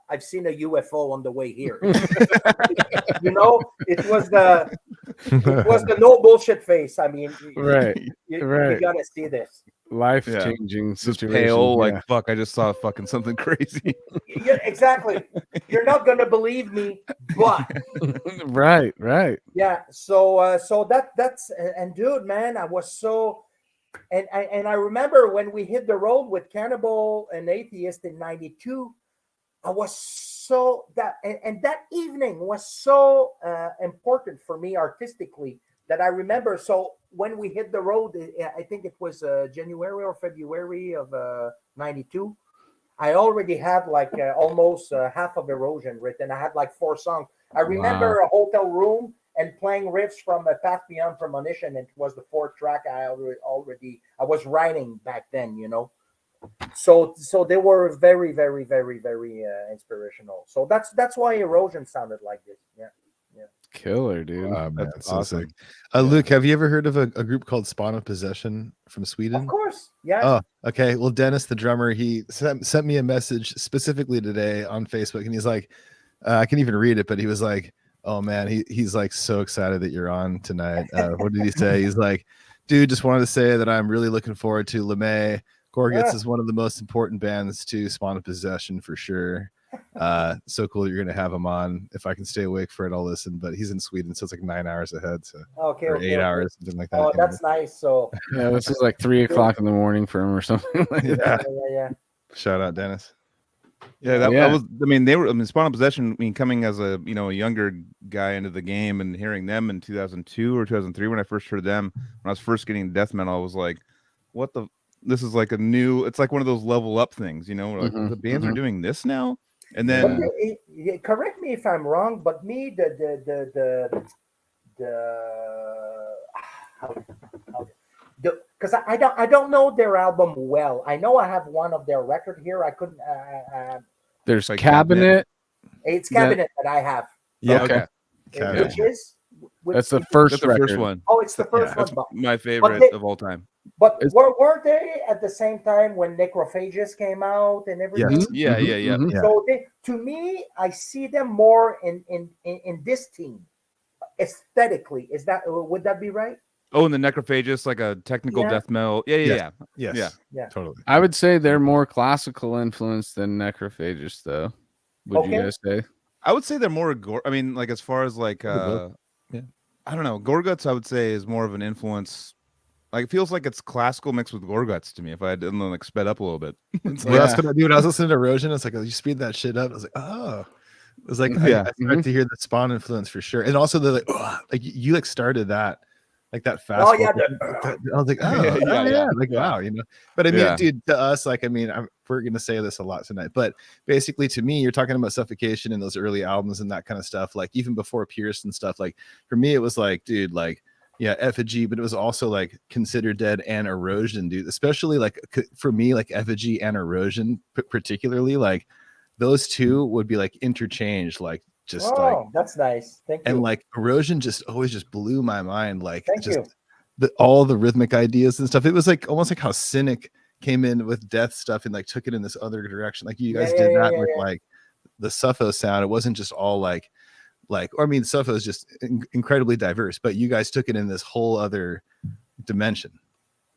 I've seen a UFO on the way here. You know, it was the no bullshit face. I mean, Right. you Right. gotta see this. Life changing Just situation. pale, like yeah. fuck. I just saw fucking something crazy. Yeah, exactly. You're not gonna believe me, but Right. yeah. So that's and dude, man, I was so. And I remember when we hit the road with Cannibal and Atheist in '92, I was so that that evening was so important for me artistically that I remember. So when we hit the road, I think it was January or February of '92. I already had like almost half of Erosion written. I had like 4 songs. I remember a hotel room and playing riffs from Path Beyond Premonition. It was the 4th track I was writing back then, you know. So they were very, very, very, very inspirational. So that's why Erosion sounded like this. Yeah. Killer, dude. Oh, man, That's so awesome. sick. Luke, have you ever heard of a group called Spawn of Possession from Sweden? Of course. Yeah. Oh, okay. Well, Dennis, the drummer, he sent me a message specifically today on Facebook, and he's like, I can even read it, but he was like, "Oh man, he's like so excited that you're on tonight." What did he say? He's like, "Dude, just wanted to say that I'm really looking forward to Lemay. Gorguts is one of the most important bands to Spawn of Possession for sure. So cool that you're gonna have him on. If I can stay awake for it, I'll listen." But he's in Sweden, so it's like 9 hours ahead, so or 8 hours, something like that. Oh, that's nice. So Yeah, this is like 3 o'clock in the morning for him or something. Like that. yeah. Shout out, Dennis. Yeah, that Yeah. was. I mean, Spawn of Possession. I mean, coming as a a younger guy into the game and hearing them in 2002 or 2003 when I first heard them, when I was first getting death metal, I was like, "What the? This is like a new. It's like one of those level up things, you know? Like the bands are doing this now." And then, Correct me if I'm wrong, but me because I don't know their album well. I know I have one of their record here. I couldn't. There's Like Cabinet. It's Cabinet that I have. Yeah, Okay. Cabinet. Which is That's the first that's the record. first one. Oh, it's the first That's one. my favorite they- of all time. But It's- were they at the same time when Necrophagus came out and everything? Yes. Yeah. Yeah. So to me, I see them more in this team aesthetically. Would that be right? Oh, and the Necrophagus, like a technical Yeah. death metal. Yeah. Yes. Yeah. Totally. I would say they're more classical influence than Necrophagus, though. Would you Okay. guys say? I would say they're more. I mean, like as far as like, both. I don't know. Gorguts, I would say, is more of an influence. Like it feels like it's classical mixed with Gorguts to me. If I didn't like sped up a little bit, it's Well, like, that's what I do. When I was listening to Erosion, it's like, oh, you speed that shit up. I was like, oh. It was like, Yeah. I started to hear the Spawn influence for sure. And also the like you like started that, like that fast. Oh, yeah, I was like, oh, Yeah. like, wow, you know. But I mean, Yeah. dude, to us, like, I mean, we're going to say this a lot tonight, but basically to me, you're talking about Suffocation and those early albums and that kind of stuff. Like even before Pierce and stuff, like for me, it was like, dude, like Yeah, Effigy, but it was also like Consider Dead and Erosion, dude. Especially like for me, like Effigy and Erosion, particularly, like those two would be like interchanged, like just like, that's nice. Thank you. and like Erosion just always just blew my mind, like Thank just you. all the rhythmic ideas and stuff. It was like almost like how Cynic came in with death stuff and like took it in this other direction. Like you guys did that with like the Suffo sound. It wasn't just all like, or I mean, Suffo is just incredibly diverse, but you guys took it in this whole other dimension.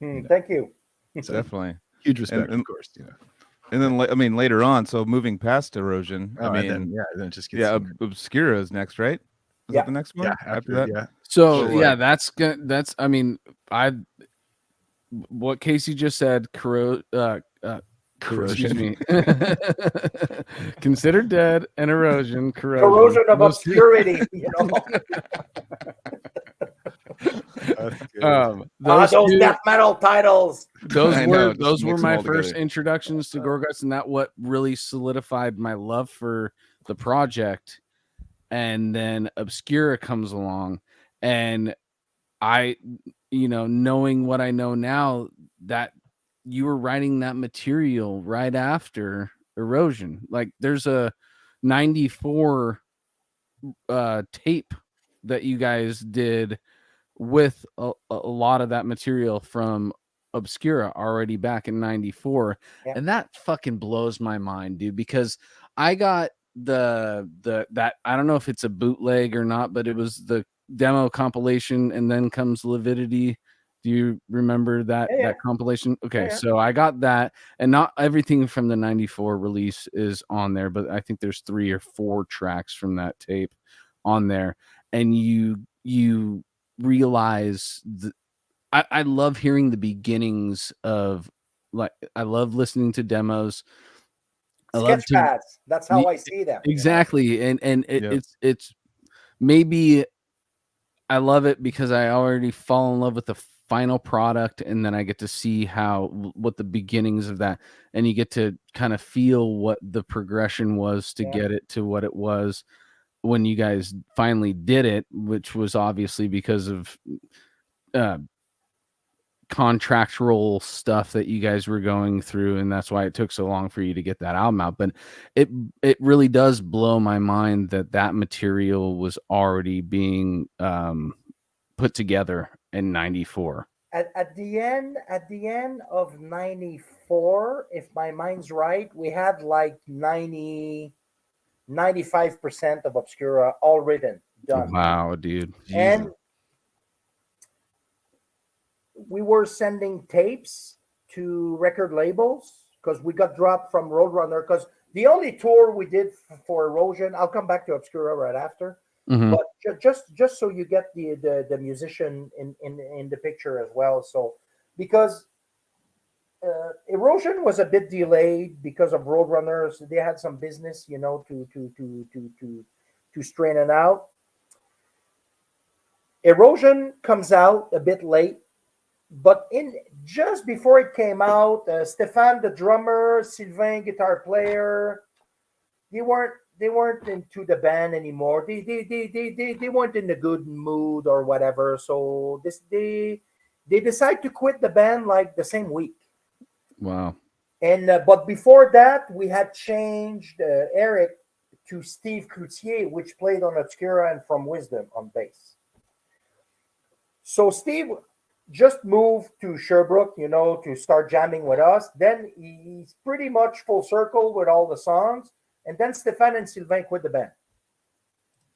Thank you. So Definitely huge respect, of course. And then I mean later on, so moving past Erosion, I mean, then it just gets Obscura is next, right? Is that the next one? Yeah, after that. Yeah. So yeah, that's good. That's I mean, what Casey just said. Excuse me. Considered Dead and Erosion. Corrosion of Obscurity. You know. Those death metal titles. Those were my first introductions to Gorguts, and that what really solidified my love for the project. And then Obscura comes along, and I, knowing what I know now, that you were writing that material right after Erosion. Like there's a 94 tape that you guys did with a lot of that material from Obscura already back in 94. And that fucking blows my mind, dude, because I got that I don't know if it's a bootleg or not, but it was the demo compilation, and then comes Lividity. Do you remember that compilation? Okay, so I got that, and not everything from the 94 release is on there, but I think there's 3 or 4 tracks from that tape on there. And you realize I love hearing the beginnings of, like, I love listening to demos. Sketch pads. That's how I see them. Exactly. And it's maybe I love it because I already fall in love with the final product, and then I get to see what the beginnings of that, and you get to kind of feel what the progression was to get it to what it was when you guys finally did it, which was obviously because of contractual stuff that you guys were going through, and that's why it took so long for you to get that album out. But it really does blow my mind that material was already being put together in 94. At the end of 94, if my mind's right, we had like 95% of Obscura all written, done. Wow, dude. And we were sending tapes to record labels because we got dropped from Roadrunner, because the only tour we did for Erosion, I'll come back to Obscura right after. Mm-hmm. But just so you get the musician in the picture as well. So because Erosion was a bit delayed because of Roadrunners, they had some business, to strain it out. Erosion comes out a bit late, but just before it came out, Stéphane, the drummer, Sylvain, guitar player, they weren't into the band anymore. They weren't in a good mood or whatever. So they decide to quit the band like the same week. Wow. And but before that, we had changed Eric to Steve Cloutier, which played on Obscura and From Wisdom on bass. So Steve just moved to Sherbrooke, to start jamming with us. Then he's pretty much full circle with all the songs. And then Stéphane and Sylvain quit the band.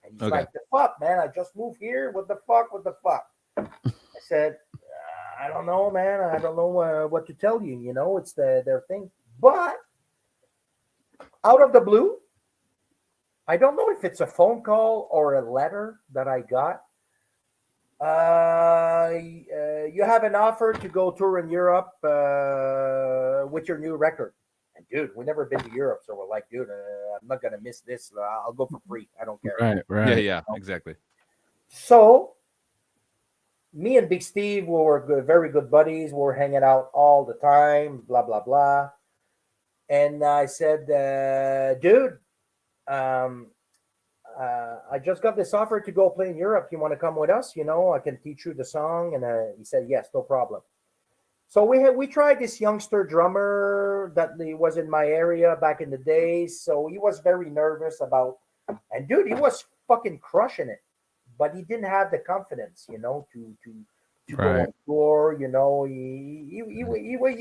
And he's like, the fuck, man, I just moved here. What the fuck? I said, I don't know, man. I don't know what to tell you. It's their thing. But out of the blue, I don't know if it's a phone call or a letter that I got. You have an offer to go tour in Europe with your new record. And dude, we've never been to Europe, so we're like, dude, I'm not gonna miss this. I'll go for free. I don't care. Right. Yeah, exactly. So me and Big Steve were very good buddies. We were hanging out all the time, blah blah blah. And I said, dude, I just got this offer to go play in Europe. You want to come with us? You know, I can teach you the song. And he said, yes, no problem. So we tried this youngster drummer that he was in my area back in the days. So he was very nervous about, and dude, he was fucking crushing it, but he didn't have the confidence, you know, to go on tour. You know, he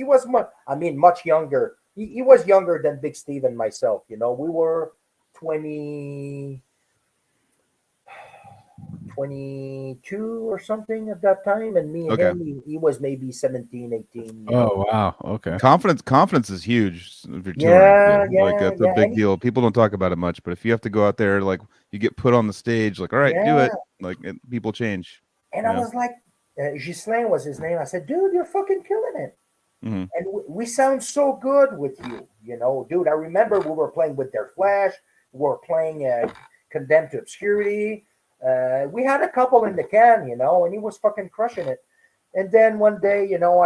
was much younger. He was younger than Big Steve and myself. You know, we were 22 or something at that time, and me and him, he was maybe 17, 18. Oh wow, okay. Confidence is huge if you're touring. Like that's a big deal. People don't talk about it much, but if you have to go out there, like you get put on the stage, like all right, do it. Like people change. And I was like, Ghislain was his name. I said, dude, you're fucking killing it. Mm-hmm. And we sound so good with you, you know, dude. I remember we were playing with Their Flash. We were playing Condemned to Obscurity. We had a couple in the can, you know, and he was fucking crushing it. And then one day, you know, I